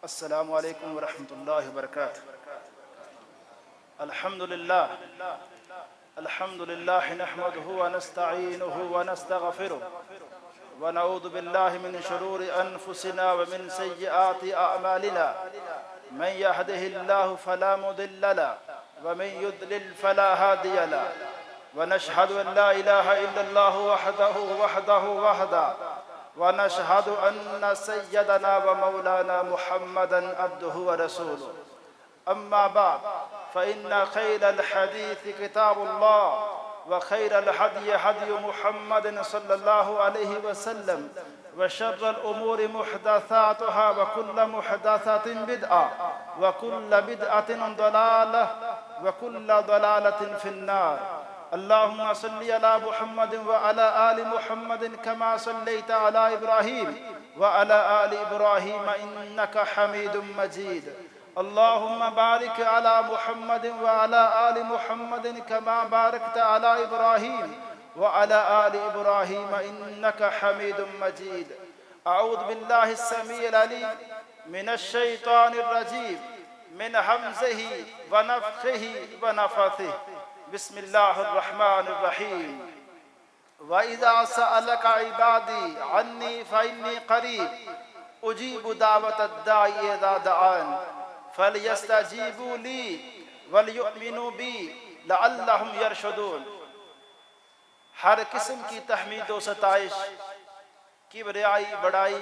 السلام علیکم ورحمۃ اللہ وبرکاتہ۔ الحمد للہ نحمده ونستعینه ونستغفره ونعوذ باللہ من شرور انفسنا ومن سیئات اعمالنا من يهده الله فلا مضل له ومن يضلل فلا هادي له ونشهد ان لا اله الا الله وحده ونشهد أن سيدنا ومولانا محمدا عبده ورسوله أما بعد فإن خير الحديث كتاب الله وخير الهدي هدي محمد صلى الله عليه وسلم وشر الأمور محدثاتها وكل محدثة بدعة وكل بدعة ضلالة وكل ضلالة في النار۔ اللهم صل على محمد وعلى آل محمد كما صليت على إبراهيم وعلى آل إبراهيم إنك حميد مجيد۔ اللهم بارك على محمد وعلى آل محمد كما باركت على إبراهيم وعلى آل إبراهيم إنك حميد مجيد۔ أعوذ بالله السميع العليم من الشيطان الرجيم من همزه ونفخه ونفثه۔ بسم اللہ الرحمن الرحیم۔ وَإِذَا سَأَلَكَ عِبَادِي عَنِّي فَإِنِّي قَرِيبٌ أُجِيبُ دَعْوَةَ الدَّاعِ إِذَا دَعَانِ فَلْيَسْتَجِيبُوا لِي وَلْيُؤْمِنُوا بِي لَعَلَّهُمْ يَرْشُدُونَ۔ ہر قسم کی تحمید و ستائش، کبریائی بڑائی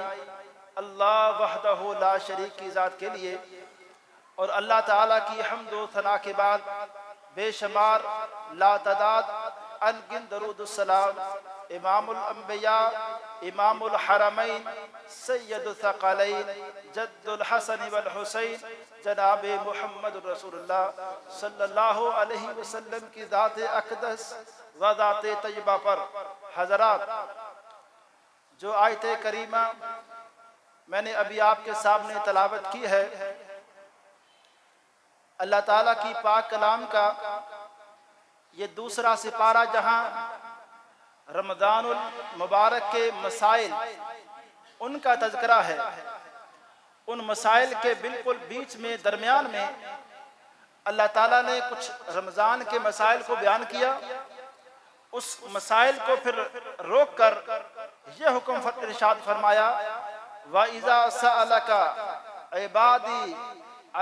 اللہ وحدہ لا شریک کی ذات کے لیے، اور اللہ تعالیٰ کی حمد و ثنا کے بعد بے شمار لا تعداد انگن درود السلام امام الانبیاء امام الحرمین سید الثقلین جد الحسن والحسین جناب محمد رسول اللہ صلی اللہ علیہ وسلم کی ذات اقدس و ذات طیبہ پر۔ حضرات، جو آیت کریمہ میں نے ابھی آپ کے سامنے تلاوت کی ہے، اللہ تعالیٰ کی پاک کلام کا یہ دوسرا سپارہ، جہاں رمضان المبارک کے مسائل ان کا تذکرہ ہے۔ ان مسائل کے بالکل بیچ میں، درمیان میں اللہ تعالیٰ نے کچھ رمضان کے مسائل کو بیان کیا، اس مسائل کو پھر روک کر یہ حکم ارشاد فرمایا، وَإِذَا سَأَلَكَ عِبَادِي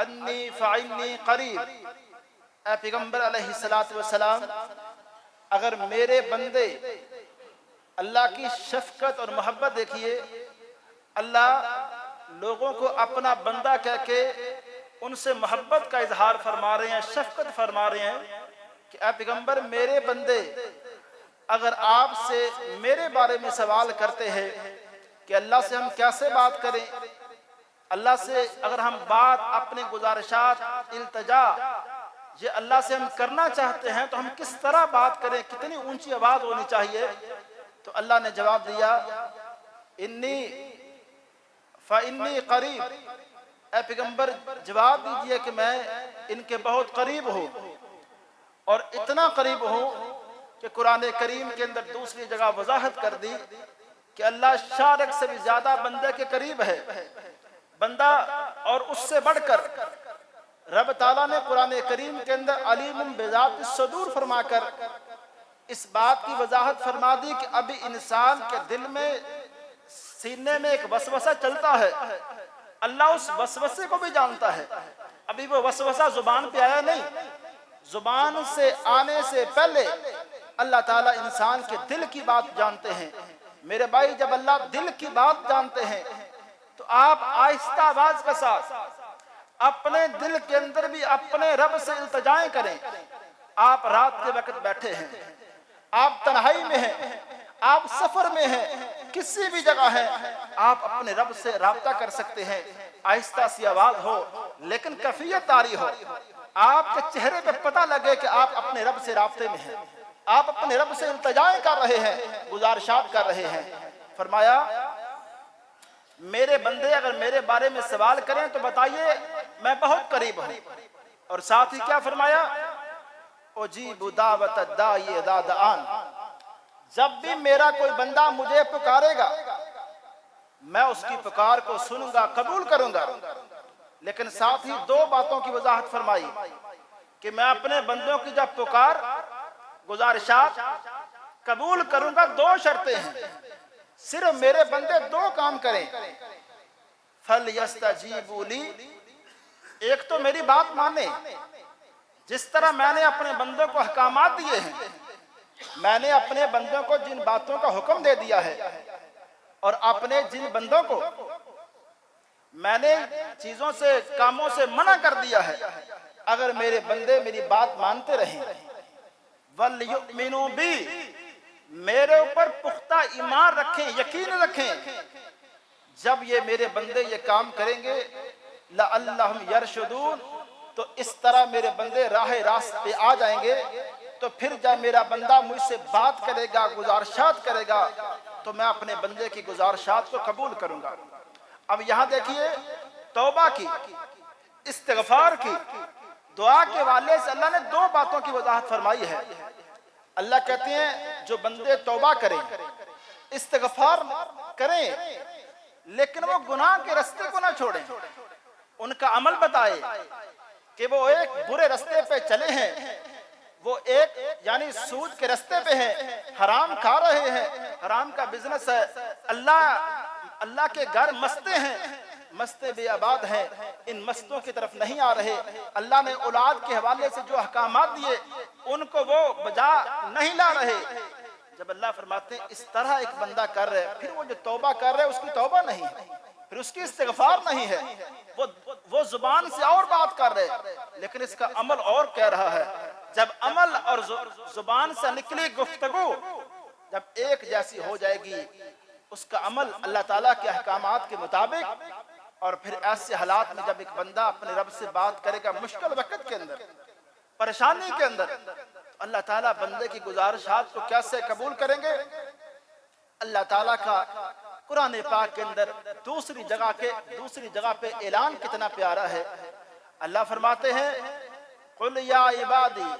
انی فإنی قریب۔ اے پیغمبر علیہ السلام، اگر میرے بندے اللہ کی شفقت اور محبت دیکھیے، اللہ لوگوں کو اپنا بندہ کہہ کے ان سے محبت کا اظہار فرما رہے ہیں، شفقت فرما رہے ہیں کہ اے پیغمبر، میرے بندے اگر آپ سے میرے بارے میں سوال کرتے ہیں کہ اللہ سے ہم کیسے بات کریں، اللہ سے اگر ہم بات، اپنی گزارشات، التجا یہ اللہ سے ہم کرنا چاہتے ہیں تو ہم کس طرح بات کریں، کتنی اونچی آواز ہونی چاہیے؟ تو اللہ نے جواب دیا، انی فإنی قریب۔ اے پیغمبر، جواب دیجئے کہ میں ان کے بہت قریب ہوں، اور اتنا قریب ہوں کہ قرآن کریم کے اندر دوسری جگہ وضاحت کر دی کہ اللہ شارک سے بھی زیادہ بندے کے قریب ہے۔ بندہ اور اس سے بڑھ کر رب تعالیٰ نے قرآن کریم کے اندر علیم بذات الصدور فرما کر اس بات کی وضاحت فرما دی کہ ابھی انسان کے دل میں، سینے میں ایک وسوسہ چلتا ہے، اللہ اس وسوسے کو بھی جانتا ہے۔ ابھی وہ وسوسہ زبان پہ آیا نہیں، زبان سے آنے سے پہلے اللہ تعالیٰ انسان کے دل کی بات جانتے ہیں۔ میرے بھائی، جب اللہ دل کی بات جانتے ہیں تو آپ آہستہ آواز کے ساتھ اپنے دل کے اندر بھی اپنے رب سے التجائیں کریں۔ آپ رات کے وقت بیٹھے ہیں، آپ تنہائی میں ہیں، آپ سفر میں ہیں، کسی بھی جگہ ہیں، آپ اپنے رب سے رابطہ کر سکتے ہیں۔ آہستہ سی آواز ہو لیکن کیفیت طاری ہو، آپ کے چہرے پہ پتہ لگے کہ آپ اپنے رب سے رابطے میں ہیں، آپ اپنے رب سے التجائیں کر رہے ہیں، گزارشات کر رہے ہیں۔ فرمایا، میرے بندے اگر میرے بارے میں سوال کریں تو بتائیے میں بہت قریب ہوں، اور ساتھ ہی کیا فرمایا، اجیب دعوت الداعی اذا دعان۔ جب بھی میرا کوئی بندہ مجھے پکارے گا میں اس کی پکار کو سنوں گا، قبول کروں گا۔ لیکن ساتھ ہی دو باتوں کی وضاحت فرمائی کہ میں اپنے بندوں کی جب پکار گزارشات قبول کروں گا دو شرطیں ہیں، صرف میرے بندے دو کام کریں، فَلْيَسْتَجِيبُوا لِي، ایک تو میری بات مانیں، جس طرح میں نے اپنے بندوں کو احکامات دیے ہیں، میں نے اپنے بندوں کو جن باتوں کا حکم دے دیا ہے اور اپنے جن بندوں کو میں نے چیزوں سے کاموں سے منع کر دیا ہے، اگر میرے بندے میری بات مانتے رہیں، وَلْيُؤْمِنُوا بِي، میرے اوپر پختہ ایمان رکھیں، یقین رکھیں، جب یہ میرے بندے یہ کام کریں گے لَعَلَّهُمْ يَرْشُدُونَ، تو اس طرح میرے بندے راہ راست پہ آ جائیں گے، تو پھر جب میرا بندہ مجھ سے بات کرے گا، گزارشات کرے گا، تو میں اپنے بندے کی گزارشات کو قبول کروں گا۔ اب یہاں دیکھیے توبہ کی، استغفار کی، دعا کے والے سے اللہ نے دو باتوں کی وضاحت فرمائی ہے۔ اللہ کہتے ہیں جو بندے توبہ کریں، استغفار کریں، لیکن وہ گناہ کے رستے کو نہ چھوڑیں، ان کا عمل بتائے کہ وہ ایک برے رستے پہ چلے ہیں، وہ ایک یعنی سود کے رستے پہ ہیں، حرام کھا رہے ہیں، حرام کا بزنس ہے، اللہ کے گھر مستے ہیں، مستے بے آباد ہیں، ان مستوں کی طرف نہیں آ رہے، اللہ نے اولاد کے حوالے سے جو احکامات دیے ان کو وہ بجا نہیں لا رہے۔ جب اللہ فرماتے ہیں اس طرح ایک بندہ کر رہے، پھر وہ جو توبہ کر رہے اس کی توبہ نہیں ہے، پھر اس کی استغفار نہیں ہے، وہ زبان سے اور بات کر رہے لیکن اس کا عمل اور کہہ رہا ہے۔ جب عمل اور زبان سے نکلی گفتگو جب ایک جیسی ہو جائے گی، اس کا عمل اللہ تعالیٰ کے احکامات کے مطابق، اور پھر ایسے حالات میں جب ایک بندہ اپنے رب سے بات کرے گا مشکل وقت کے اندر، پریشانی کے اندر، تو اللہ تعالیٰ بندے کی گزارشات کو کیسے قبول کریں گے؟ اللہ تعالیٰ کا قرآن پاک کے اندر دوسری جگہ پہ اعلان کتنا پیارا ہے۔ اللہ فرماتے ہیں قُلْ يَا عِبَادِي،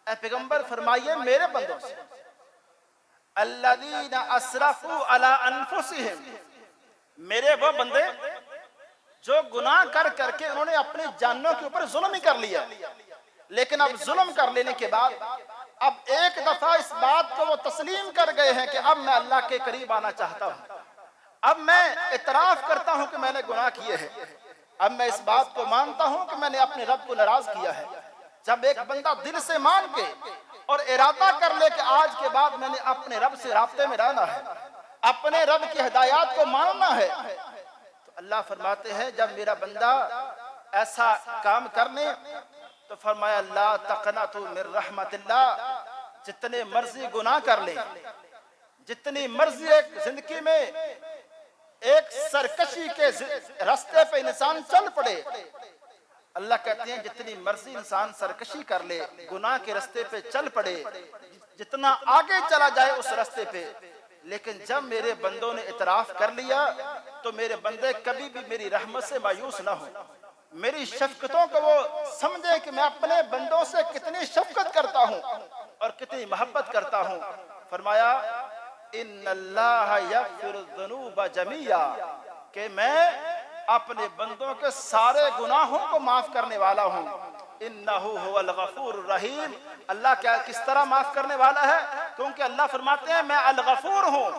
اے پیغمبر فرمائیے میرے بندوں سے، الَّذِينَ أَسْرَفُوا عَلَىٰ أَنفُسِهِمْ، میرے وہ بندے جو گناہ کر کے انہوں نے اپنی جانوں کے اوپر ظلم ہی کر لیا، لیکن اب ظلم کر لینے کے بعد اب ایک دفعہ اس بات کو وہ تسلیم کر گئے ہیں کہ اب میں اللہ کے قریب آنا چاہتا ہوں، اب میں اعتراف کرتا ہوں کہ میں نے گناہ کیے ہیں، اب میں اس بات کو مانتا ہوں کہ میں نے اپنے رب کو ناراض کیا ہے۔ جب ایک بندہ دل سے مان کے اور ارادہ کر لے کہ آج کے بعد میں نے اپنے رب سے رابطے میں رہنا ہے، اپنے رب کی ہدایات کو ماننا ہے، تو اللہ فرماتے ہیں جب میرا بندہ ایسا کام کرنے تو فرمایا لا تقنطوا من رحمت اللہ، جتنے مرضی گناہ کر لیں، جتنی مرضی ایک زندگی میں ایک سرکشی کے راستے پہ انسان چل پڑے، اللہ کہتے ہیں جتنی مرضی انسان سرکشی کر لے، گناہ کے راستے پہ چل پڑے، جتنا آگے چلا جائے اس راستے پہ، لیکن جب میرے بندوں نے اعتراف کر لیا تو میرے بندے کبھی بھی میری رحمت سے مایوس نہ ہوں، میری شفقتوں کو وہ سمجھیں کہ میں اپنے بندوں سے کتنی شفقت کرتا ہوں اور کتنی محبت کرتا ہوں۔ فرمایا ان اللہ یغفر الذنوب جمیعا، کہ میں اپنے بندوں کے سارے گناہوں کو معاف کرنے والا ہوں، انہ هو الغفور الرحیم، اللہ کیا کس طرح معاف کرنے والا ہے؟ کیونکہ اللہ فرماتے ہیں میں الغفور ہوں،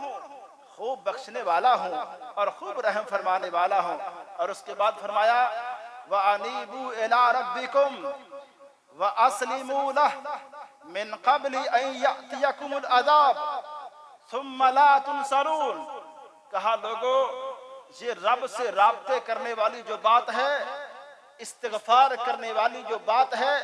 خوب بخشنے والا ہوں اور خوب رحم فرمانے والا ہوں۔ اور اس کے بعد فرمایا وَأَنِيبُوا إِلَىٰ رَبِّكُمْ وَأَسْلِمُوا لَهُ مِنْ قَبْلِ أَنْ يَأْتِيَكُمُ الْعَذَابُ ثُمَّ لَا تُنْصَرُونَ، کہا لوگو یہ رب سے رابطے کرنے والی جو بات ہے، استغفار کرنے والی جو بات ہے،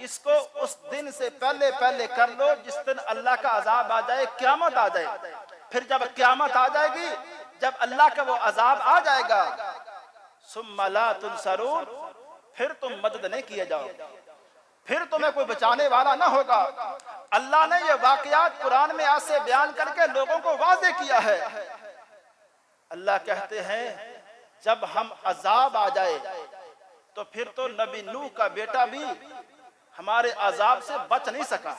اس کو اس دن سے پہلے کر لو جس دن اللہ کا عذاب آ جائے، قیامت آ جائے۔ پھر جب قیامت آ جائے گی، جب اللہ کا وہ عذاب آ جائے گا، ثم لا تنصرون، پھر تم مدد نہیں کیے جاؤ، پھر تمہیں کوئی بچانے والا نہ ہوگا۔ اللہ نے یہ واقعات قرآن میں ایسے بیان کر کے لوگوں کو واضح کیا ہے۔ اللہ کہتے ہیں جب ہم عذاب آ جائے تو پھر تو نبی نوح کا بیٹا بھی ہمارے عذاب سے بچ نہیں سکا،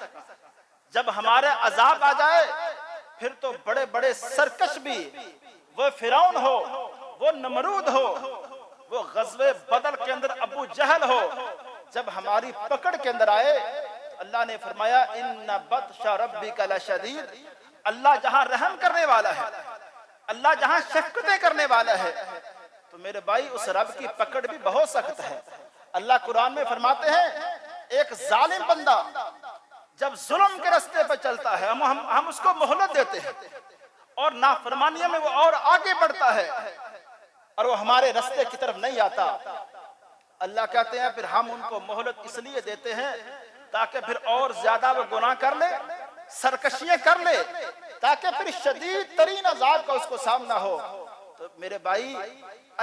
جب ہمارے عذاب آ جائے پھر تو بڑے بڑے سرکش بھی، وہ فرعون ہو، وہ نمرود ہو، وہ غزوہ بدر کے اندر ابو جہل ہو، جب ہماری پکڑ کے اندر آئے اللہ نے فرمایا ان بطش ربک لشدید، اللہ جہاں رحم کرنے والا ہے، اللہ جہاں شفقتیں کرنے والا ہے، تو میرے بھائی اس رب کی پکڑ بھی بہت سخت ہے۔ اللہ قرآن میں فرماتے ہیں ایک ظالم بندہ جب ظلم کے راستے پہ چلتا ہے ہم اس کو مہلت دیتے ہیں اور نافرمانیوں میں وہ اور آگے بڑھتا ہے اور وہ ہمارے راستے کی طرف نہیں آتا، اللہ کہتے ہیں پھر ہم ان کو مہلت اس لیے دیتے ہیں تاکہ پھر اور زیادہ وہ گناہ کر لے، سرکشیاں کر لے، تاکہ پھر شدید ترین عذاب کا اس کو سامنا ہو۔ تو میرے بھائی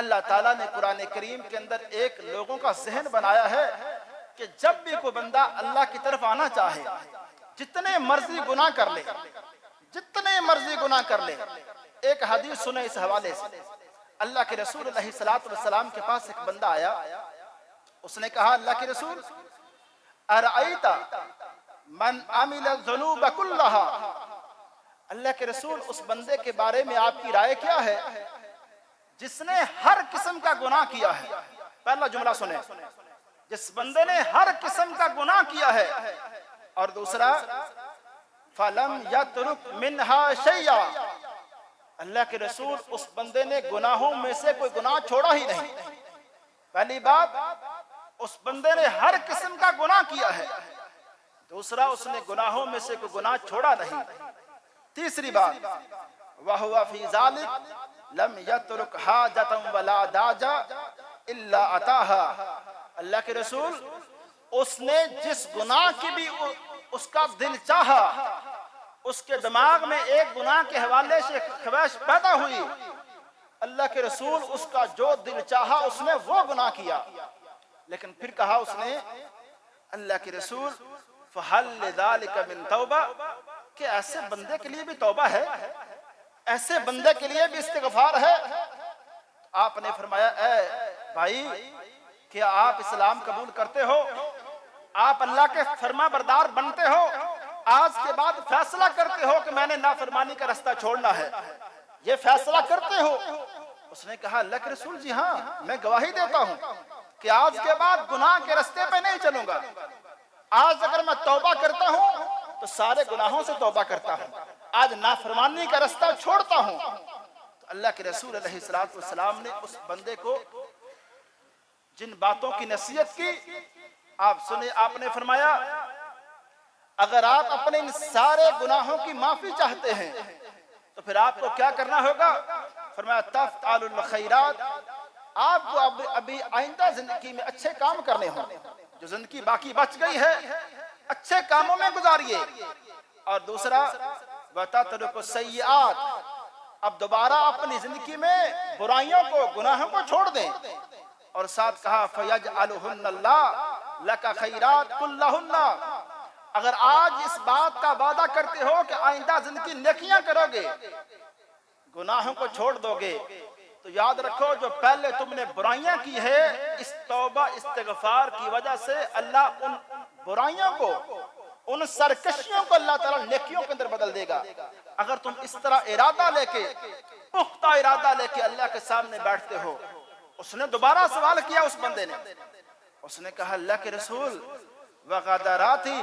اللہ تعالیٰ نے قرآن کریم کے اندر ایک لوگوں کا ذہن بنایا ہے کہ جب بھی کوئی بندہ اللہ کی طرف آنا چاہے جتنے مرضی گناہ کر لے، جتنے مرضی گناہ کر لے۔ ایک حدیث سنیں اس حوالے سے، اللہ کے رسول علیہ السلام کے پاس ایک بندہ آیا، اس نے کہا اللہ کے رسول ارأیت من عمل الذنوب کلہا، اللہ کے رسول اس بندے کے بارے میں آپ کی رائے کیا ہے جس نے ہر قسم کا گناہ کیا ہے؟ پہلا جملہ سنیں، جس بندے نے ہر قسم کا گناہ کیا ہے، اور دوسرا فَلَمْ يَتْرُكْ مِنْهَا شَيْئًا، اللہ کے رسول اس بندے نے گناہوں میں سے کوئی گناہ چھوڑا ہی نہیں۔ پہلی بات اس بندے نے ہر قسم کا گناہ کیا ہے، دوسرا اس نے گناہوں میں سے کوئی گناہ چھوڑا نہیں، تیسری بات وَهُوَ فِي ذَلِكَ لَمْ يَتْرُكْ حَاجَةً وَلَا دَاجَةً إِلَّا أَتَاهَا، اللہ کے رسول اس نے جس گناہ کی بھی اس کا دل چاہا، اس کے دماغ میں ایک گناہ کے حوالے سے خواہش پیدا ہوئی، اللہ کے رسول اس کا جو دل چاہا اس نے وہ گناہ کیا، لیکن پھر کہا اس نے اللہ کے رسول فَهَلْ لِذَلِكَ مِن تَوْبَةٍ، کہ ایسے بندے کے لیے بھی توبہ ہے، ایسے بندے کے لیے بھی استغفار ہے؟ آپ نے فرمایا اے بھائی کیا آپ اسلام قبول کرتے ہو؟ آپ اللہ کے فرما بردار بنتے ہو؟ آج کے بعد فیصلہ کرتے ہو کہ میں نے نافرمانی کا راستہ چھوڑنا ہے، یہ فیصلہ کرتے ہو؟ اس نے کہا اللہ کے رسول جی ہاں، میں گواہی دیتا ہوں کہ آج کے بعد گناہ کے راستے پہ نہیں چلوں گا، آج اگر میں توبہ کرتا ہوں تو سارے گناہوں سے توبہ کرتا ہوں، آج نافرمانی کا راستہ چھوڑتا ہوں۔ تو اللہ کے رسول علیہ السلام نے اس بندے کو جن باتوں کی نصیحت کی آپ سنے، آپ نے فرمایا اگر آپ اپنے ان سارے گناہوں کی معافی چاہتے ہیں تو پھر آپ کو کیا کرنا ہوگا؟ فرمایا تفعل الخیرات، آپ کو ابھی آئندہ زندگی میں اچھے کام کرنے ہوں، جو زندگی باقی بچ گئی ہے اچھے کاموں میں گزاریے، اور دوسرا وَتَتْرُكُ السَّيِّئَاتِ، اب دوبارہ اپنی زندگی میں برائیوں کو گناہوں کو چھوڑ دیں، اور ساتھ کہا فَيَجْعَلُهُنَّ اللَّهُ لَكَ خَيْرَاتٍ كُلَّهُنَّ، اگر آج اس بات کا وعدہ کرتے ہو کہ آئندہ زندگی نیکیاں کرو گے، گناہوں کو چھوڑ دو گے، تو یاد رکھو جو پہلے تم نے برائیاں کی ہے اس توبہ استغفار کی وجہ سے اللہ ان برائیوں کو، ان سرکشیوں کو اللہ تعالیٰ نیکیوں کے اندر بدل دے گا۔ اگر تم اس طرح ارادہ لے کے، پختہ ارادہ لے کے اللہ کے سامنے بیٹھتے ہو۔ اس نے دوبارہ سوال کیا اس بندے نے، اس نے کہا اللہ کے رسول وغدراتی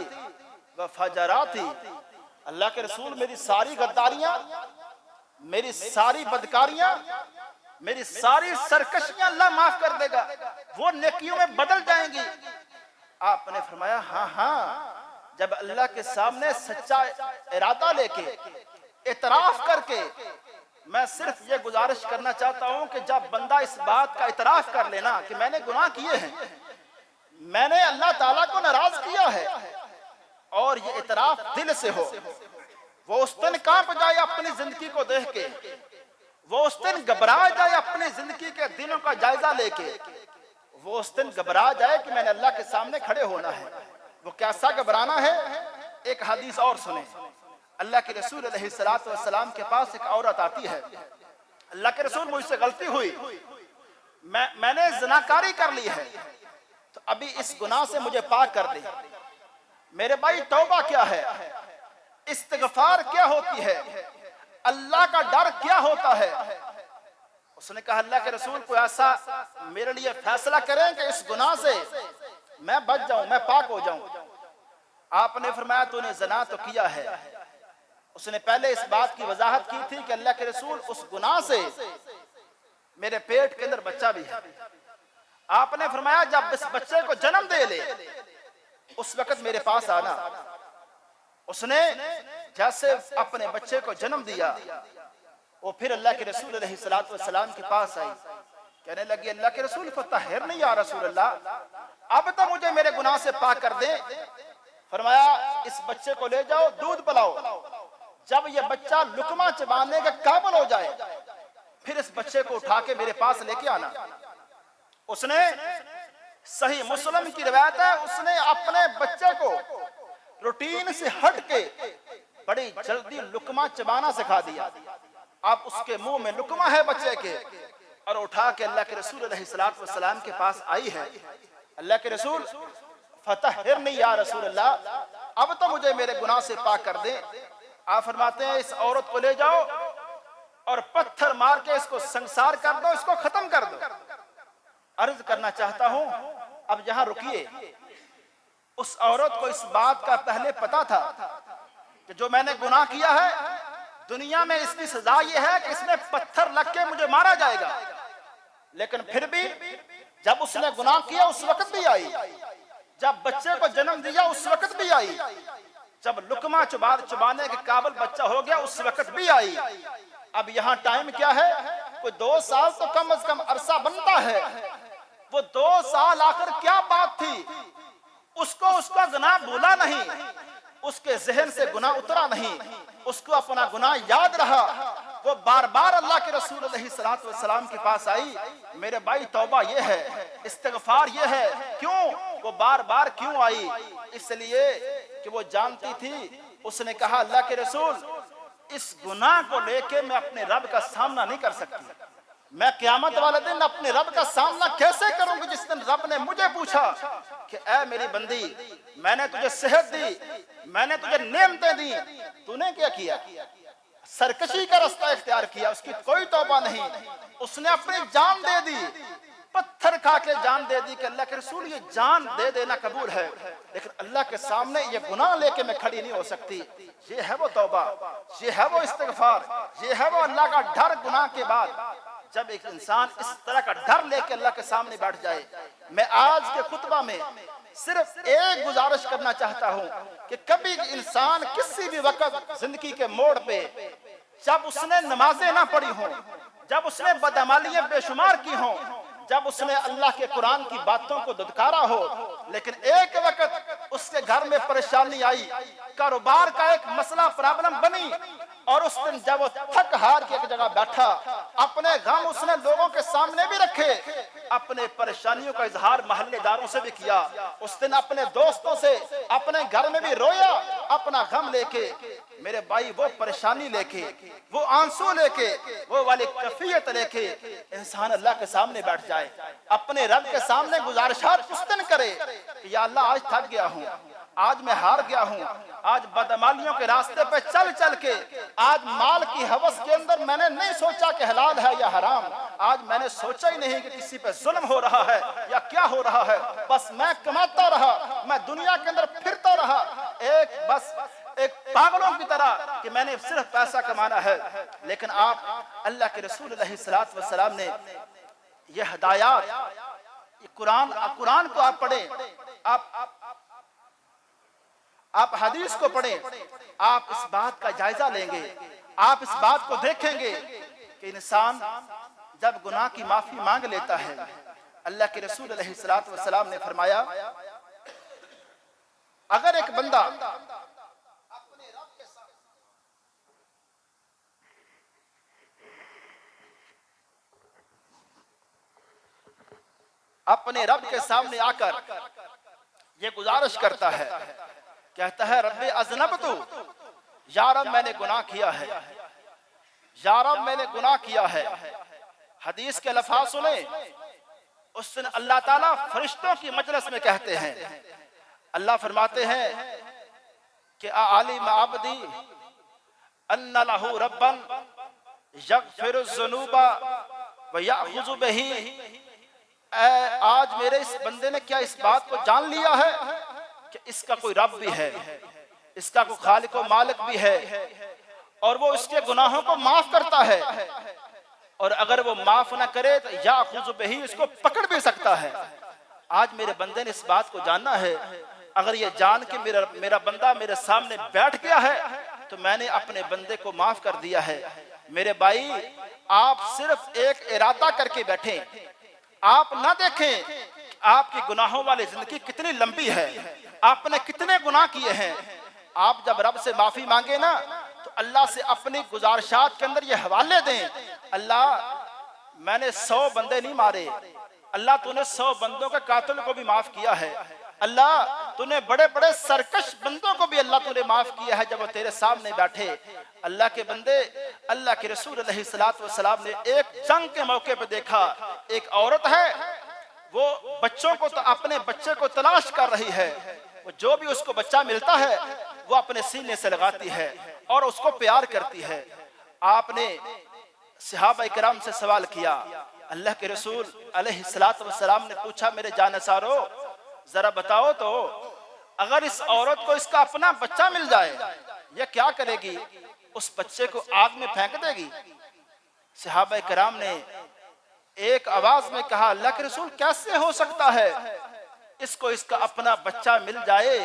وفجراتی، اللہ کے رسول میری ساری غداریاں، میری ساری بدکاریاں، میری ساری سرکشیاں اللہ معاف کر دے گا، وہ نیکیوں میں بدل جائیں گی۔ آپ نے فرمایا ہاں ہاں، جب اللہ کے سامنے سچا ارادہ لے کے، اعتراف کر کے، میں صرف یہ گزارش کرنا چاہتا ہوں کہ جب بندہ اس بات کا اعتراف کر لینا کہ میں نے گناہ کیے ہیں، میں نے اللہ تعالیٰ کو ناراض کیا ہے، اور یہ اعتراف دل سے ہو، وہ اس دن کانپ جائے اپنی زندگی کو دیکھ کے، وہ اس دن گھبرا جائے اپنی زندگی کے دنوں کا جائزہ لے کے، وہ اس دن گھبرا جائے کہ میں نے اللہ کے سامنے کھڑے ہونا ہے۔ وہ کیسا گھبرانا ہے؟ ایک حدیث اور سنیں، اللہ کے رسول علیہ السلام کے پاس ایک عورت آتی ہے، اللہ کے رسول مجھ سے غلطی ہوئی، میں نے زناکاری کر لی ہے، تو ابھی اس گناہ سے مجھے پاک کر دیں۔ میرے بھائی توبہ کیا ہے؟ استغفار کیا ہوتی ہے؟ اللہ کا ڈر کیا ہوتا ہے؟ اس نے کہا اللہ کے رسول کو ایسا میرے لیے فیصلہ کریں کہ اس گناہ سے میں بچ جاؤں، میں پاک ہو جاؤں۔ آپ نے فرمایا تو نے زنا تو کیا ہے۔ اس نے پہلے اس بات کی وضاحت کی تھی کہ اللہ کے رسول اس گناہ سے میرے پیٹ کے اندر بچہ بھی ہے۔ آپ نے فرمایا جب اس بچے کو جنم دے لے اس وقت میرے پاس آنا۔ اس نے جیسے اپنے بچے کو جنم دیا وہ پھر اللہ کے رسول علیہ السلام کے پاس آئی، کہنے لگی اللہ کے رسول فطہرنی یا رسول اللہ، اب تو مجھے میرے گناہ سے پاک کر دیں۔ فرمایا اس بچے کو لے جاؤ، دودھ پلاؤ، جب یہ بچہ لقمہ چبانے کے قابل ہو جائے پھر اس بچے کو اٹھا کے میرے پاس لے کے آنا۔ اس نے صحیح مسلم کی روایت ہے، اس نے اپنے بچے کو روٹین سے ہٹ کے بڑی جلدی لقمہ چبانا سکھا دیا۔ اب اس کے منہ میں لقمہ ہے بچے کے، اور اٹھا کے اللہ کے رسول علیہ السلام کے پاس آئی ہے۔ اللہ کے رسول فطہرنی یا رسول اللہ، اب تو مجھے میرے گناہ سے پاک کر دیں۔ آپ فرماتے ہیں اس عورت کو لے جاؤ اور پتھر مار کے اس کو سنسار کر دو، اس کو ختم کر دو۔ عرض کرنا چاہتا ہوں اب یہاں رکیے، اس عورت کو اس بات کا پہلے پتا تھا کہ جو میں نے گناہ کیا ہے دنیا میں اس کی سزا یہ ہے کہ اس میں پتھر لگ کے مجھے مارا جائے گا، لیکن پھر بھی جب اس نے گناہ کیا اس وقت بھی آئی، جب بچے کو جنم دیا اس وقت بھی آئی، جب لقمہ چبانے کے قابل بچہ ہو گیا اس وقت بھی آئی۔ اب یہاں ٹائم کیا ہے؟ کوئی 2 سال تو کم از کم عرصہ بنتا ہے۔ وہ 2 سال آخر کیا بات تھی؟ اس کو اس کا گناہ بھولا نہیں، اس کے ذہن سے گناہ اترا نہیں، اس کو اپنا گناہ یاد رہا۔ وہ بار بار اللہ کے رسول علیہ السلام کے پاس آئی، میرے بھائی توبہ یہ ہے، استغفار یہ ہے۔ کیوں وہ بار بار کیوں آئی؟ اس لیے کہ وہ جانتی تھی، اس نے کہا اللہ کے رسول اس گناہ کو لے کے میں اپنے رب کا سامنا نہیں کر سکتی، میں قیامت والے دن اپنے رب کا سامنا کیسے کروں گی جس دن رب نے مجھے پوچھا کہ اے میری بندی میں نے تجھے صحت دی، میں نے تجھے نعمتیں دی، تو نے کیا کیا؟ سرکشی کا رستہ اختیار کیا۔ اس کی کوئی توبہ نہیں، اس نے اپنی جان دے دی، پتھر کھا کے جان دے دی کہ اللہ کے رسول یہ جان دے دینا قبول ہے، لیکن اللہ کے سامنے یہ گناہ لے کے میں کھڑی نہیں ہو سکتی۔ یہ ہے وہ توبہ، یہ ہے وہ استغفار، یہ ہے وہ اللہ کا ڈر گناہ کے بعد۔ جب ایک انسان اس طرح کا ڈر لے کے اللہ کے سامنے بیٹھ جائے۔ میں آج کے خطبہ میں صرف ایک گزارش کرنا چاہتا ہوں کہ کبھی انسان کسی بھی وقت زندگی کے موڑ پہ جب اس نے نمازیں نہ پڑھی ہوں، جب اس نے بدعمالیاں بے شمار کی ہوں، جب اس نے اللہ کے قرآن کی باتوں کو دھتکارا ہو، لیکن ایک وقت اس کے گھر میں پریشانی آئی، کاروبار کا ایک مسئلہ پرابلم بنی، اور اس دن جب وہ تھک ہار کے ایک جگہ بیٹھا، اپنے غم اس نے لوگوں کے سامنے بھی رکھے، اپنے پریشانیوں کا اظہار محلے داروں سے بھی کیا، اس دن اپنے دوستوں سے اپنے گھر میں بھی رویا اپنا غم لے کے۔ میرے بھائی وہ پریشانی لے کے، وہ آنسو لے کے، وہ والی کیفیت لے کے انسان اللہ کے سامنے بیٹھ جائے، اپنے رب کے سامنے گزارشات اس دن کرے کہ یا اللہ آج تھک گیا ہوں، آج میں ہار گیا ہوں، آج بدعمالیوں کے راستے پہ چل چل کے، آج مال کی ہوس کے اندر میں نے نہیں سوچا کہ حلال ہے یا حرام، آج میں نے سوچا ہی نہیں کہ کسی پہ ظلم ہو رہا ہے یا کیا ہو رہا ہے، بس میں کماتا رہا، میں دنیا کے اندر پھرتا رہا، ایک پاگلوں کی طرح کہ میں نے صرف پیسہ کمانا ہے۔ لیکن آپ اللہ کے رسول علیہ السلام نے یہ ہدایات، قرآن کو آپ پڑھیں، آپ حدیث کو پڑھیں، آپ اس بات کا جائزہ لیں گے، آپ اس بات کو دیکھیں گے کہ انسان جب گناہ کی معافی مانگ لیتا ہے، اللہ کے رسول علیہ السلام نے فرمایا اگر ایک بندہ اپنے رب کے سامنے آ کر یہ گزارش کرتا ہے، کہتا ہے رب اذنبتو، یا رب میں نے گناہ کیا ہے، یا رب میں نے گناہ کیا ہے۔ حدیث کے الفاظ سنیں، اس دن اللہ تعالیٰ فرشتوں کی مجلس میں کہتے ہیں، اللہ فرماتے ہیں کہ اعلم عبدی ان لہ ربا یغفر الذنوب وَيَأْخُذُ بِهِ، آج میرے اس بندے نے کیا اس بات کو جان لیا ہے کہ اس کا کوئی رب بھی ہے، اس کا کوئی خالق و مالک بھی ہے، اور وہ اس کے گناہوں کو معاف کرتا ہے، اور اگر وہ معاف نہ کرے تو یاخذ بہ، اس کو پکڑ بھی سکتا ہے۔ آج میرے بندے نے اس بات کو جاننا ہے۔ اگر یہ جان کے میرا بندہ میرے سامنے بیٹھ گیا ہے تو میں نے اپنے بندے کو معاف کر دیا ہے۔ میرے بھائی، آپ صرف ایک ارادہ کر کے بیٹھیں، آپ نہ دیکھیں آپ کی گناہوں والی زندگی کتنی لمبی ہے، آپ نے کتنے گناہ کیے ہیں۔ آپ جب رب سے معافی مانگے نا تو اللہ سے اپنی گزارشات کے اندر یہ حوالے دیں، اللہ میں نے 100 بندے نہیں مارے، اللہ تو نے 100 بندوں کے قاتل کو بھی معاف کیا ہے، اللہ تو نے بڑے بڑے سرکش بندوں کو بھی اللہ تو نے معاف کیا ہے جب وہ تیرے سامنے بیٹھے۔ اللہ کے بندے، اللہ کے رسول علیہ السلام نے ایک جنگ کے موقع پہ دیکھا، ایک عورت ہے وہ بچوں کو تو اپنے بچے کو تلاش کر رہی ہے، وہ جو بھی اس کو بچہ ملتا ہے وہ اپنے سینے سے لگاتی ہے اور اس کو پیار کرتی ہے۔ آپ نے صحابہ کرام سے سوال کیا، اللہ کے رسول علیہ السلام نے پوچھا، میرے جانثارو ذرا بتاؤ تو اگر اس عورت کو اس کا اپنا بچہ مل جائے یہ کیا کرے گی؟ اس بچے کو آگ میں پھینک دے گی؟ صحابہ کرام نے ایک آواز میں کہا، اللہ کے رسول کیسے ہو سکتا ہے اس کو اس کا اپنا بچہ مل جائے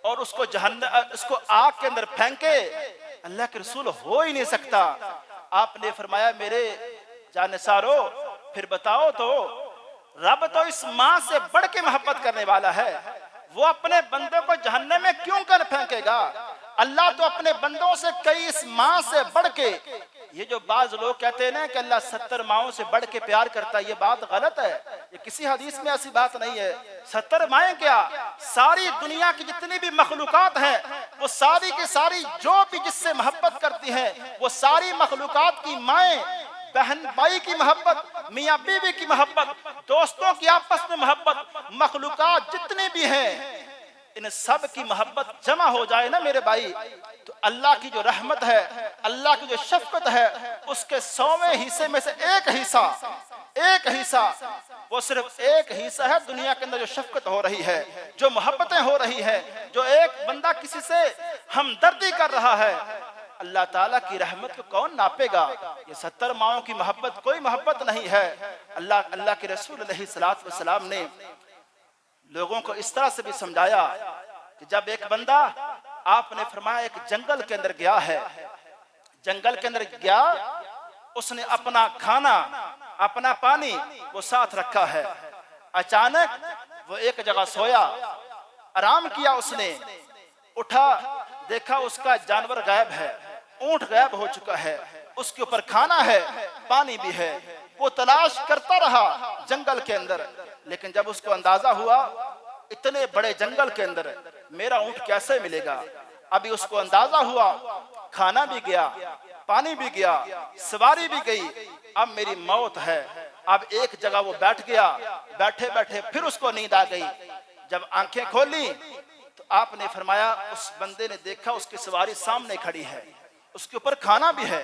اور اس کو آگ کے اندر پھینکے؟ اللہ کے رسول ہو ہی نہیں سکتا۔ آپ نے فرمایا، میرے جانثارو پھر بتاؤ تو رب تو اس ماں سے بڑھ کے محبت کرنے والا ہے، وہ اپنے بندوں کو جہنم میں کیوں کر پھینکے گا؟ اللہ تو اپنے بندوں سے کئی اس ماں سے بڑھ کے، یہ جو بعض لوگ کہتے ہیں نا کہ اللہ 70 ماؤں سے بڑھ کے پیار کرتا ہے، یہ بات غلط ہے، یہ کسی حدیث میں ایسی بات نہیں ہے۔ 70 مائیں کیا، ساری دنیا کی جتنی بھی مخلوقات ہیں وہ ساری کی ساری جو بھی جس سے محبت کرتی ہیں، وہ ساری مخلوقات کی مائیں، بہن بھائی کی محبت، میاں بیوی کی محبت، دوستوں کی آپس میں محبت، مخلوقات جتنی بھی ہیں ان سب کی محبت جمع ہو جائے نا میرے بھائی تو اللہ کی جو رحمت ہے، اللہ کی جو شفقت ہے، اس کے 100ویں حصے میں سے ایک حصہ وہ صرف ایک حصہ ہے دنیا کے اندر جو شفقت ہو رہی ہے، جو محبتیں ہو رہی ہے، جو ایک بندہ کسی سے ہمدردی کر رہا ہے۔ اللہ تعالیٰ کی رحمت کو کون ناپے گا؟ یہ 70 ماؤں کی محبت کوئی محبت نہیں ہے۔ اللہ کے رسول علیہ السلام نے لوگوں کو اس طرح سے بھی سمجھایا کہ جب ایک بندہ، آپ نے فرمایا ایک جنگل کے اندر گیا ہے، جنگل کے اندر گیا، اس نے اپنا کھانا اپنا پانی وہ ساتھ رکھا ہے، اچانک وہ ایک جگہ سویا، آرام کیا، اس نے اٹھا دیکھا اس کا جانور غائب ہے، اونٹ غائب ہو چکا ہے، اس کے اوپر کھانا ہے، پانی بھی ہے، وہ تلاش کرتا رہا جنگل کے اندر، لیکن جب اس کو اندازہ ہوا اتنے بڑے جنگل کے اندر میرا اونٹ کیسے ملے گا، ابھی اس کو اندازہ ہوا کھانا بھی گیا، پانی بھی گیا، سواری بھی گئی، اب میری موت ہے۔ اب ایک جگہ وہ بیٹھ گیا، بیٹھے بیٹھے پھر اس کو نیند آ گئی، جب آنکھیں کھولی تو آپ نے فرمایا اس بندے نے دیکھا اس کی سواری سامنے کھڑی ہے، اس کے اوپر کھانا بھی ہے،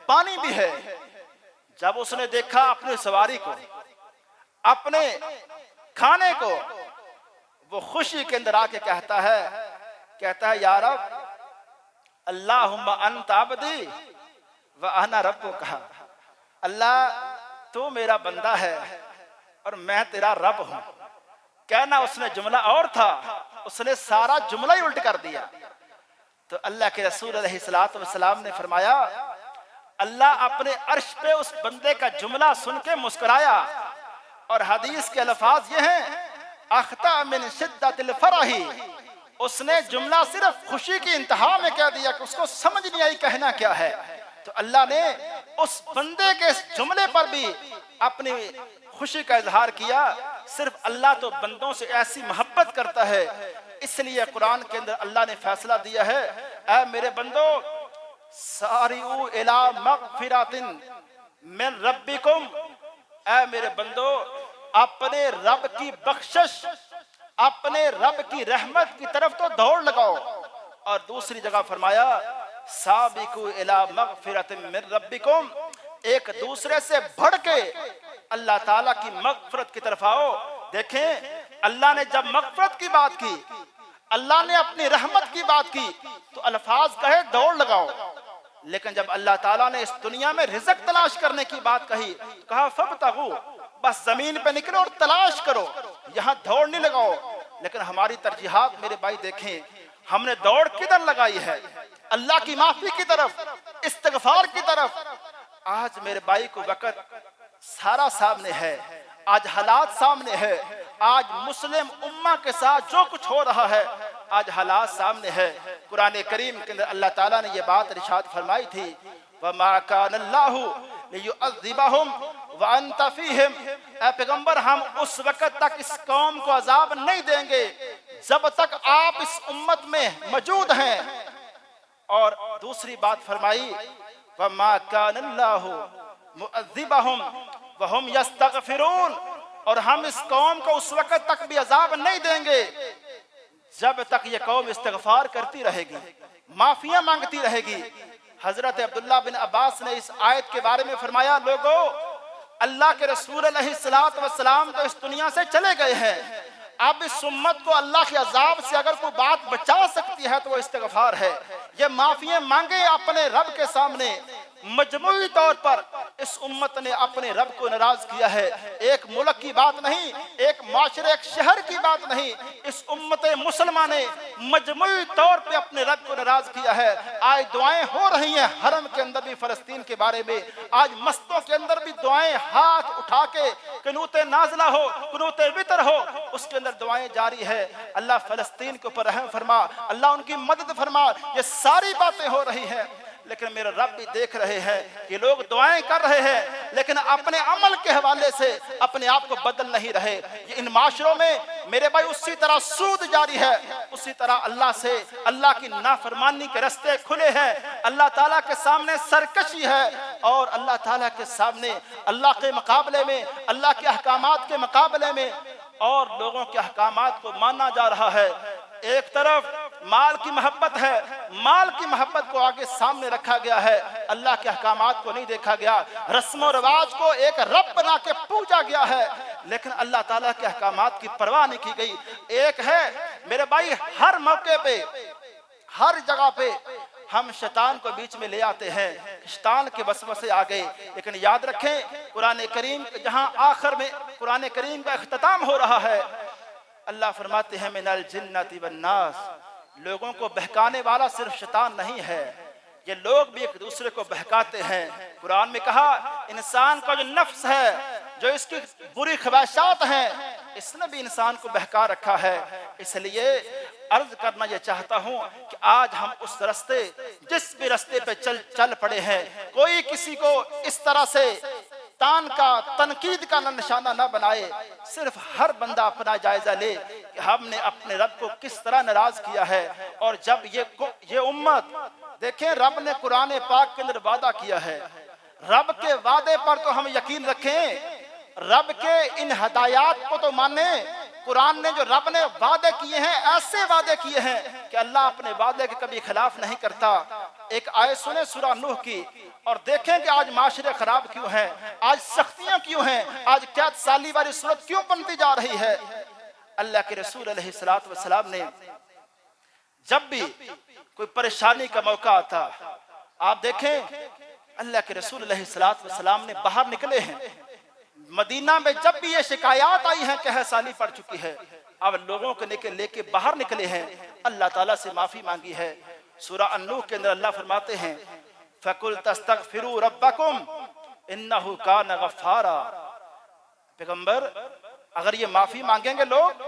پانی بھی ہے۔ جب اس نے دیکھا اپنی سواری کو، اپنے کھانے کو، وہ خوشی کے اندر آ کے کہتا ہے یا رب اللہم انت عبدی وانا ربک، اللہ تو میرا بندہ ہے اور میں تیرا رب ہوں۔ کہنا اس نے جملہ اور تھا، اس نے سارا جملہ ہی الٹ کر دیا۔ تو اللہ کے رسول علیہ السلام نے فرمایا، اللہ اپنے عرش پہ اس بندے کا جملہ سن کے مسکرایا، اور حدیث کے الفاظ یہ ہیں، اخطا من شدت الفرح، اس نے جملہ صرف خوشی کی انتہا میں کہہ دیا کہ اس کو سمجھ نہیں آئی کہنا کیا ہے، تو اللہ نے اس بندے کے اس جملے پر بھی اپنی خوشی کا اظہار کیا۔ صرف اللہ تو بندوں سے ایسی محبت کرتا ہے، اس لیے قرآن کے اندر اللہ نے فیصلہ دیا ہے، اے میرے بندو سارعوا الی مغفرۃ من ربکم، اے میرے بندو اپنے رب کی بخشش، اپنے رب کی رحمت کی طرف تو دوڑ لگاؤ۔ اور دوسری جگہ فرمایا سابقوا الی مغفرۃ من ربکم، ایک دوسرے سے بڑھ کے اللہ تعالیٰ کی مغفرت کی طرف آؤ۔ دیکھیں اللہ نے جب مغفرت کی بات کی، اللہ نے اپنی رحمت کی بات کی تو الفاظ کہے دوڑ لگاؤ، لیکن جب اللہ تعالیٰ نے اس دنیا میں رزق تلاش کرنے کی بات کہی تو کہا فابتغوا، بس زمین پہ نکلو اور تلاش کرو، یہاں دوڑ نہیں لگاؤ۔ لیکن ہماری ترجیحات میرے بھائی دیکھیں، ہم نے دوڑ کدھر لگائی ہے؟ اللہ کی معافی کی طرف، استغفار کی طرف۔ آج میرے بھائی کو وقت سارا سامنے ہے، آج حالات سامنے ہے، آج مسلم امہ کے ساتھ جو کچھ ہو رہا ہے آج حالات سامنے ہے۔ قرآن کریم کے اندر اللہ تعالیٰ نے یہ بات ارشاد فرمائی تھی وَمَا كَانَ اللَّهُ لِيُعَذِّبَهُمْ وَأَنْتَ فِيهِمْ، اے پیغمبر ہم اس وقت تک اس قوم کو عذاب نہیں دیں گے جب تک آپ اس امت میں موجود ہیں۔ اور دوسری بات فرمائی وَمَا كَانَ اللَّهُ مُعَذِّبَهُمْ وَهُمْ يَسْتَغْفِرُونَ، اور ہم اس قوم کو اس وقت تک بھی عذاب نہیں دیں گے جب تک یہ قوم استغفار کرتی رہے گی، معافیاں مانگتی رہے گی۔ حضرت عبداللہ بن عباس نے اس آیت کے بارے میں فرمایا لوگو اللہ کے رسول علیہ السلام تو اس دنیا سے چلے گئے ہیں، اب اس امت کو اللہ کے عذاب سے اگر کوئی بات بچا سکتی ہے تو وہ استغفار ہے۔ یہ معافیاں مانگے اپنے رب کے سامنے۔ مجموعی طور پر اس امت نے اپنے رب کو ناراض کیا ہے، ایک ملک کی بات نہیں، ایک معاشرے ایک شہر کی بات نہیں، اس امت مسلمہ نے مجموعی طور پہ اپنے رب کو ناراض کیا ہے۔ آج دعائیں ہو رہی ہیں حرم کے اندر بھی فلسطین کے بارے میں، آج مسجدوں کے اندر بھی دعائیں ہاتھ اٹھا کے قنوت نازلہ ہو، قنوت وتر ہو، اس کے اندر دعائیں جاری ہے۔ اللہ فلسطین کے اوپر رحم فرما، اللہ ان کی مدد فرما۔ یہ ساری باتیں ہو رہی ہیں لیکن میرے رب بھی دیکھ رہے ہیں کہ لوگ دعائیں کر رہے ہیں لیکن اپنے عمل کے حوالے سے اپنے آپ کو بدل نہیں رہے۔ یہ ان معاشروں میں میرے بھائی اسی طرح سود جاری ہے، اسی طرح اللہ سے اللہ کی نافرمانی کے رستے کھلے ہیں، اللہ تعالیٰ کے سامنے سرکشی ہے، اور اللہ تعالیٰ کے سامنے اللہ کے مقابلے میں، اللہ کے احکامات کے مقابلے میں اور لوگوں کے احکامات کو مانا جا رہا ہے۔ ایک طرف مال کی محبت ہے، مال کی محبت کو آگے سامنے رکھا گیا ہے، اللہ کے احکامات کو نہیں دیکھا گیا، رسم و رواج کو ایک رب بنا کے پوجا گیا ہے لیکن اللہ تعالیٰ کے احکامات کی پرواہ نہیں کی گئی۔ ایک ہے میرے بھائی ہر موقع پہ ہر جگہ پہ ہم شیطان کو بیچ میں لے آتے ہیں، شیطان کے وسوسے آ گئے، لیکن یاد رکھیں قرآن کریم جہاں آخر میں قرآن کریم کا اختتام ہو رہا ہے اللہ فرماتے ہیں من الجنۃ والناس، لوگوں کو بہکانے والا صرف شیطان نہیں ہے، یہ لوگ بھی ایک دوسرے کو بہکاتے ہیں۔ قرآن میں کہا انسان کا جو نفس ہے، جو اس کی بری خواہشات ہیں، اس نے بھی انسان کو بہکا رکھا ہے۔ اس لیے عرض کرنا یہ چاہتا ہوں کہ آج ہم اس رستے جس بھی رستے پہ چل پڑے ہیں، کوئی کسی کو اس طرح سے تان کا تنقید کا نشانہ نہ بنائے، صرف ہر بندہ اپنا جائزہ لے کہ ہم نے اپنے رب کو کس طرح ناراض کیا ہے۔ اور جب یہ امت دیکھیں رب نے قرآن پاک کے اندر وعدہ کیا ہے، رب کے وعدے پر تو ہم یقین رکھیں، رب کے ان ہدایات کو تو مانیں۔ قرآن نے جو رب نے وعدے کیے ہیں ایسے وعدے کیے ہیں کہ اللہ اپنے وعدے کے کبھی خلاف نہیں کرتا۔ ایک آیت سنیں سورہ نوح کی اور دیکھیں کہ آج معاشرے خراب کیوں ہیں، آج سختیاں کیوں ہیں، آج قحط سالی والی صورت کیوں بنتی جا رہی ہے۔ اللہ کے رسول علیہ السلام نے جب بھی کوئی پریشانی کا موقع آتا، آپ دیکھیں اللہ کے رسول علیہ السلام نے باہر نکلے ہیں، مدینہ میں جب بھی یہ شکایات آئی ہیں کہ سالی پڑ چکی ہے، اب لوگوں کو لے کے باہر نکلے ہیں، اللہ تعالیٰ سے معافی مانگی ہے۔ سورہ النوح کے اندر اللہ فرماتے ہیں فَقُلْ تَسْتَغْفِرُوا رَبَّكُمْ إِنَّهُ كَانَ غَفَّارًا، پیغمبر اگر یہ معافی مانگیں گے لوگ،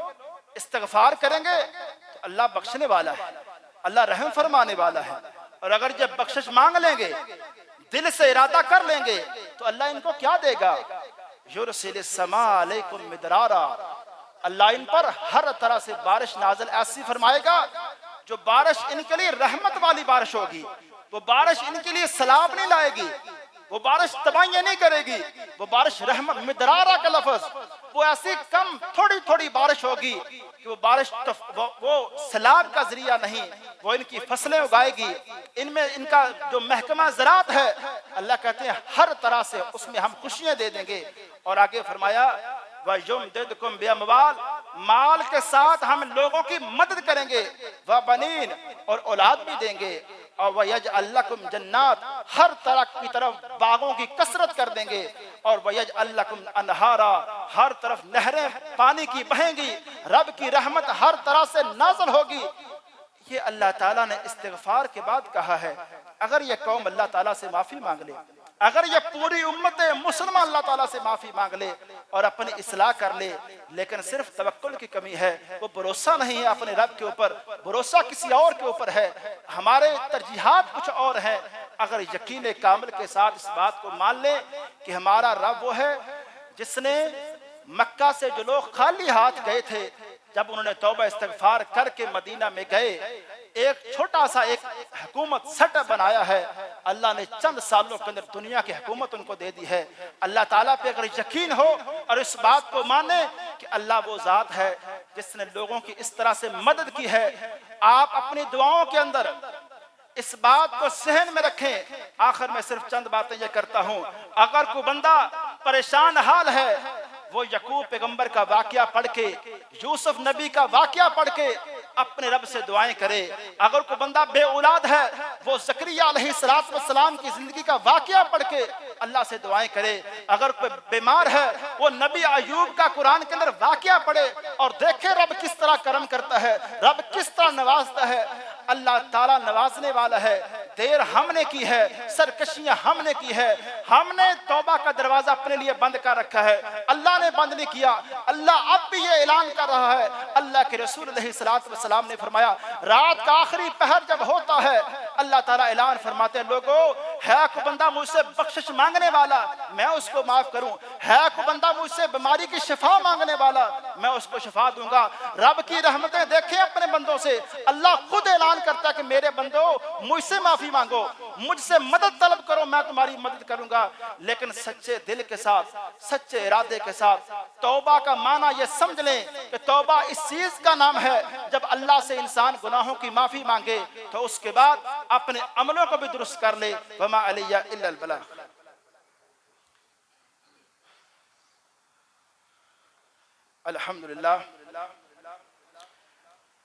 استغفار کریں گے تو اللہ بخشنے والا ہے، اللہ رحم فرمانے والا ہے، اور اگر جب بخشش مانگ لیں گے، دل سے ارادہ کر لیں گے تو اللہ ان کو کیا دے گا؟ یرسل السماء علیکم مدرارا، اللہ ان پر ہر طرح سے بارش نازل ایسی فرمائے گا جو بارش ان کے لیے رحمت والی بارش ہوگی، وہ بارش ان کے لیے سیلاب نہیں لائے گی، وہ بارش تباہیاں نہیں کرے گی، وہ بارش رحمت، مدرارہ کا لفظ، وہ ایسی کم تھوڑی تھوڑی بارش ہوگی کہ وہ بارش وہ سیلاب کا ذریعہ نہیں، وہ ان کی فصلیں اگائے گی، ان میں ان کا جو محکمہ زراعت ہے اللہ کہتے ہیں ہر طرح سے اس میں ہم خوشیاں دے دیں گے۔ اور آگے فرمایا وَيُمْدِدْكُمْ بِأَمْوَالٍ، مال کے ساتھ ہم لوگوں کی مدد کریں گے، وَبَنِينَ، اور اولاد بھی دیں گے، اور وَيَجْعَلْ لَكُمْ جَنَّاتٍ، ہر طرح کی طرف باغوں کی کثرت کر دیں گے، اور وَيَجْعَلْ لَكُمْ أَنْهَارًا، ہر طرف نہریں پانی کی بہیں گی، رب کی رحمت ہر طرح سے نازل ہوگی۔ یہ اللہ تعالیٰ نے استغفار کے بعد کہا ہے۔ اگر یہ قوم اللہ تعالیٰ سے معافی مانگ لے، اگر یہ پوری امت مسلمہ اللہ تعالیٰ سے معافی مانگ لے اور اپنی اصلاح کر لے، لیکن صرف توکل کی کمی ہے، وہ بھروسہ نہیں ہے اپنے رب کے اوپر، بھروسہ کسی اور کے اوپر ہے، ہمارے ترجیحات کچھ اور ہیں، اگر یقین کامل کے ساتھ اس بات کو مان لے کہ ہمارا رب وہ ہے جس نے مکہ سے جو لوگ خالی ہاتھ گئے تھے، جب انہوں نے توبہ استغفار کر کے مدینہ میں گئے، ایک چھوٹا سا ایک حکومت سیٹ اپ بنایا ہے، اللہ نے چند سالوں کے اندر دنیا کی حکومت ان کو دے دی ہے۔ اللہ تعالیٰ پہ اگر یقین ہو اور اس بات کو مانے کہ اللہ وہ ذات ہے جس نے لوگوں کی اس طرح سے مدد کی ہے، آپ اپنی دعاؤں کے اندر اس بات کو ذہن میں رکھیں۔ آخر میں صرف چند باتیں یہ کرتا ہوں، اگر کوئی بندہ پریشان حال ہے، وہ یعقوب پیغمبر کا واقعہ پڑھ کے، یوسف نبی کا واقعہ پڑھ کے اپنے رب سے دعائیں کرے۔ اگر کوئی بندہ بے اولاد ہے، وہ زکریا علیہ السلام کی زندگی کا واقعہ پڑھ کے اللہ سے دعائیں کرے۔ اگر کوئی بیمار ہے، وہ نبی ایوب کا قرآن کے اندر واقعہ پڑھے اور دیکھے رب کس طرح کرم کرتا ہے، رب کس طرح نوازتا ہے۔ اللہ تعالیٰ نوازنے والا ہے، دیر ہم نے کی ہے، سرکشیاں ہم نے کی ہے، ہم نے توبہ کا دروازہ اپنے لیے بند کر رکھا ہے، اللہ نے بند نہیں کیا۔ اللہ اب بھی یہ اعلان کر رہا ہے، اللہ کے رسول علیہ السلام نے فرمایا رات کا آخری پہر جب ہوتا ہے اللہ تعالیٰ اعلان فرماتے ہیں لوگو ہے کوئی بندہ مجھ سے بخشش مانگنے والا میں اس کو معاف کروں، ہے کوئی بندہ مجھ سے بیماری کی شفا مانگنے والا میں اس کو شفا دوں گا۔ رب کی رحمتیں دیکھیں اپنے بندوں سے، اللہ خود اعلان کرتا ہے کہ میرے بندو مجھ سے معافی مانگو، مجھ سے مدد طلب کرو، میں تمہاری مدد کروں گا، لیکن سچے دل کے ساتھ، سچے ارادے کے ساتھ۔ توبہ کا معنی یہ سمجھ لیں کہ توبہ اس چیز کا نام ہے جب اللہ سے انسان گناہوں کی معافی مانگے تو اس کے بعد اپنے عملوں کو بھی درست کر لے۔ وما علی الا البلاغ۔ الحمدللہ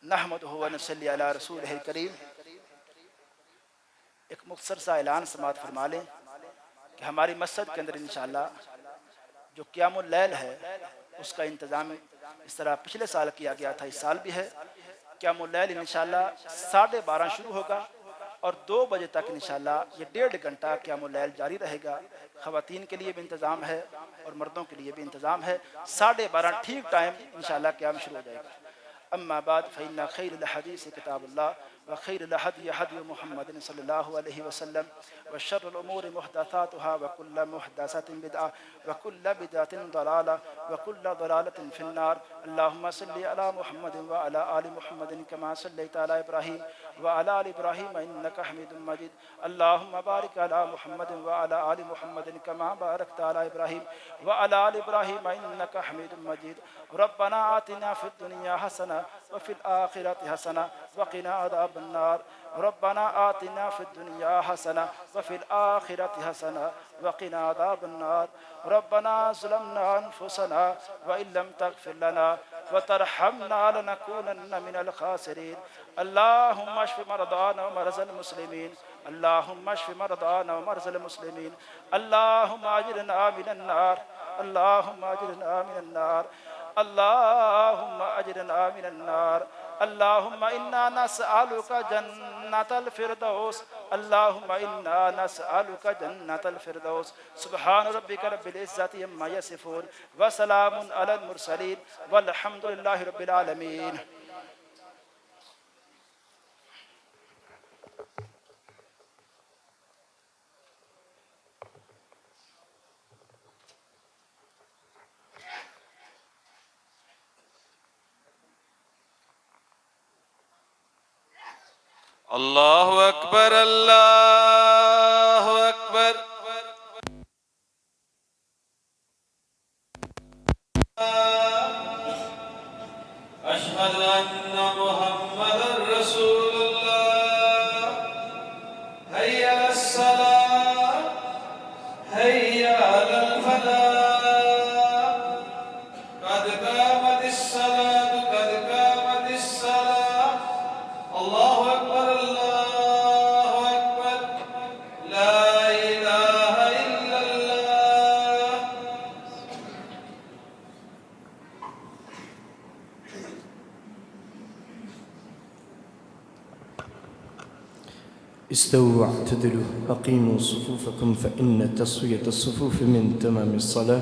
نحمدہ ونصلی علی رسولہ الکریم۔ ایک مختصر سا اعلان سماعت فرما لیں کہ ہماری مسجد کے اندر انشاءاللہ جو قیام اللیل ہے اس کا انتظام اس طرح پچھلے سال کیا گیا تھا، اس سال بھی ہے۔ قیام اللیل انشاءاللہ 12:30 شروع ہوگا اور 2 بجے تک انشاءاللہ یہ 1.5 گھنٹہ قیام اللیل جاری رہے گا۔ خواتین کے لیے بھی انتظام ہے اور مردوں کے لیے بھی انتظام ہے۔ 12:30 ٹھیک ٹائم انشاءاللہ قیام شروع ہو جائے گا۔ اما بعد فإن خير الحديث كتاب الله وخير الهدي هدي محمد صلى الله عليه وسلم وشر الأمور محدثاتها وكل محدثة بدعة وكل بدعة ضلالة وكل ضلالة في النار۔ اللهم صل على محمد وعلى آل محمد كما صليت على إبراهيم وعلى آل إبراهيم إنك حميد مجيد۔ اللهم بارك على محمد وعلى آل محمد كما باركت على إبراهيم وعلى آل إبراهيم إنك حميد مجيد۔ ربنا آتنا في الدنيا حسنة وفي الآخرة حسنة وقنا عذاب النار۔ ربنا آتنا في الدنيا حسنة وفي الآخرة حسنة وقنا عذاب النار۔ ربنا ظلمنا أنفسنا وإن لم تغفر لنا وترحمنا لنكونن من الخاسرين۔ اللهم اشف مرضانا ومرضى المسلمين، اللهم اشف مرضانا ومرضى المسلمين، اللهم أجرنا من النار، اللهم أجرنا من النار، اللهم أجرنا من النار۔ اللهم إنا نسألك جنة الفردوس، اللهم إنا نسألك جنة الفردوس۔ سبحان ربك رب العزة عما يصفون وسلام على المرسلين والحمد لله رب العالمين۔ اللہ اکبر اللہ أن محمدا رسول الله هيا على الصلاة هيا على الفلاح قد قامت الصلاة قد قامت الصلاة الله أكبر الله أكبر لا إله إلا الله. استووا واعتدلوا أقيموا صفوفكم فإن تسوية الصفوف من تمام الصلاة.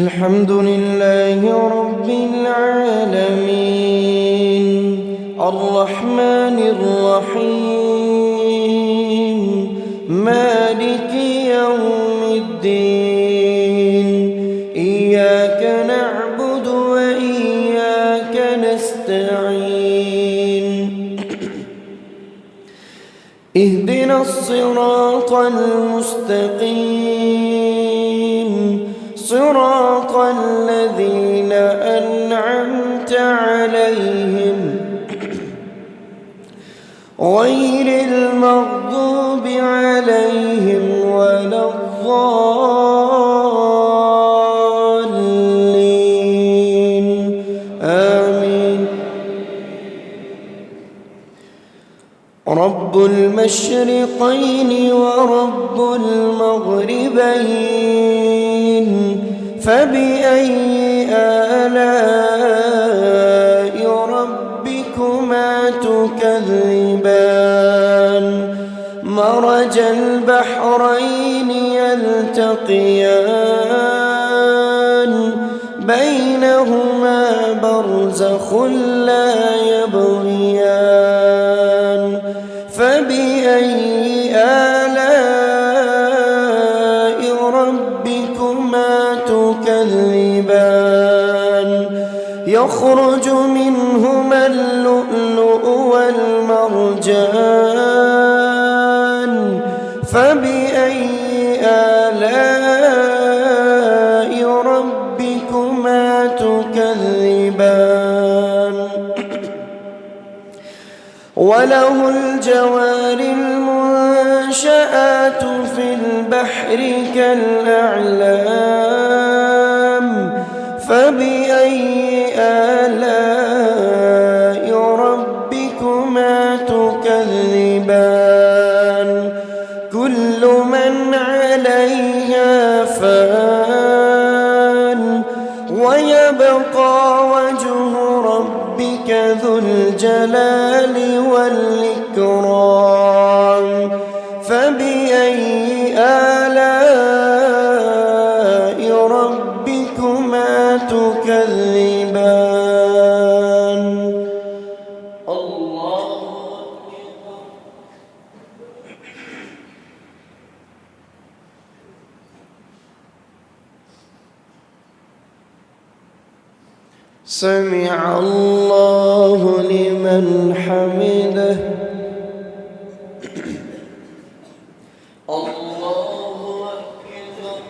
الحمد لله رب العالمين الرحمن الرحيم مالك يوم الدين إياك نعبد وإياك نستعين اهدنا الصراط المستقيم صراط الذين أنعمت عليهم غير المغضوب عليهم ولا الضالين آمين. رب المشرقين ورب المغربين فبأي آلاء ربكما تكذبان مرج البحرين يلتقيان بينهما برزخ لا يبغيان فبأي آلاء ربكما تكذبان يخرج منهما اللؤلؤ والمرجان فبأي آلاء ربكما تكذبان وله الجوار المنشآت في البحر كالأعلام فبأي آلاء ربكما تكذبان كل من عليها فان ويبقى وجه ربك ذو الجلال والإكرام فبأي آلاء ربكما تكذبان. الله أكبر. سمع الله لمن حمده. الله أكبر.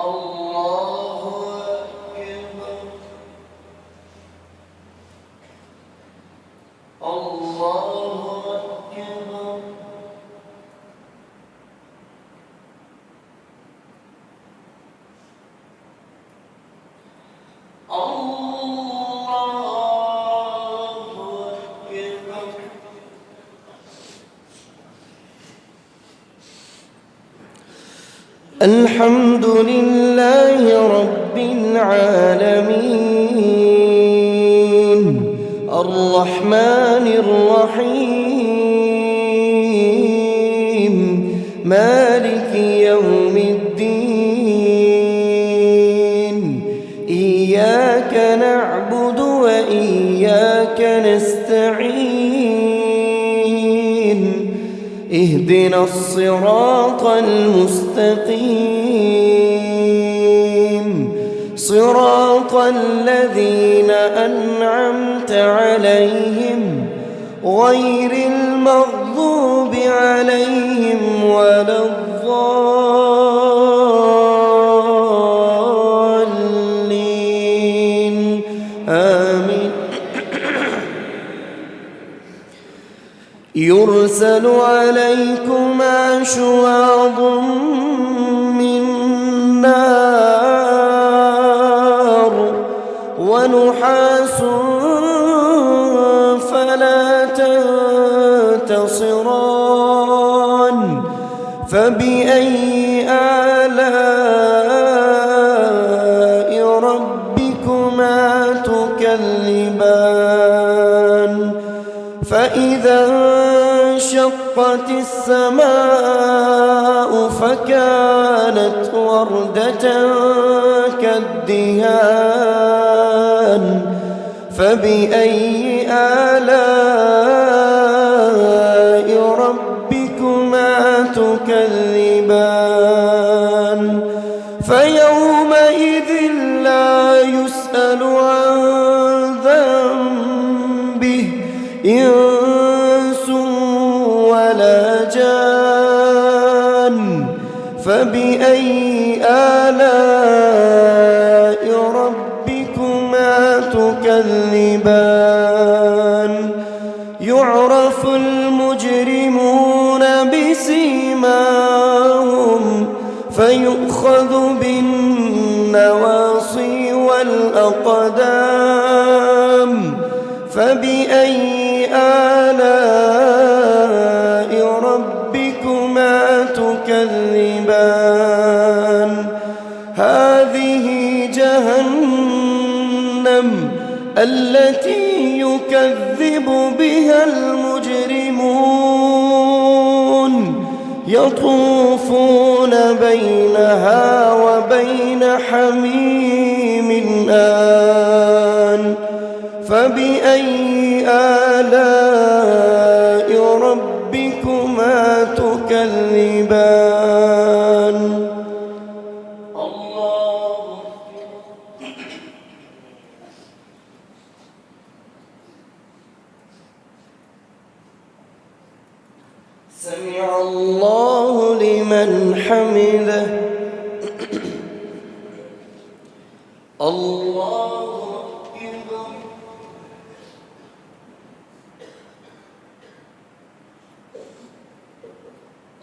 الله أكبر. الله أكبر. الحمد لله رب العالمين الرحمن الرحيم مالك يوم الدين إياك نعبد وإياك اهدنا الصراط المستقيم صراط الذين أنعمت عليهم غير المغضوب عليهم ولا الضالين آمين. يرسل عليكما شواظ من نار ونحاس فلا تنتصران فبأي آلاء ربكما تكذبان فإذا انشقت السماء فكانت وردة كالدهان فبأي آلاء ربكما تكذبان فيومئذ لا يسأل عن ذنبه إنس ولا جان فبأي آلاء ربكما تكذبان يعرف المجرمون بسيماهم فيؤخذ بالنواصي والأقدام فبأي آلاء ربكما تكذبان هذه جهنم التي يكذب بها المجرمون يطوفون بينها وبين حميم آن فبأي آلاء ربكما تكذبان سمع الله لمن حمده الله أكبر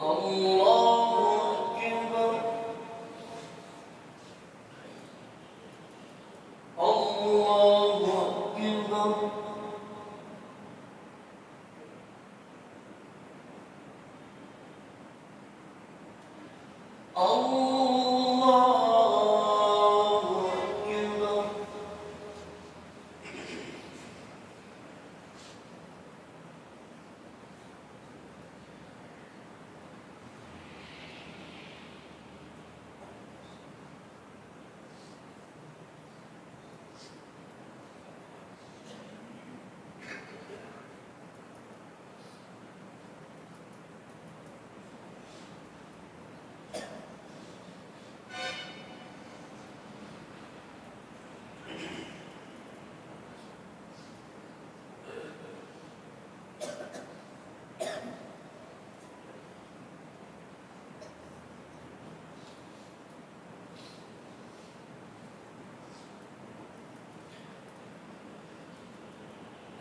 الله أكبر الله أكبر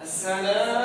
السلام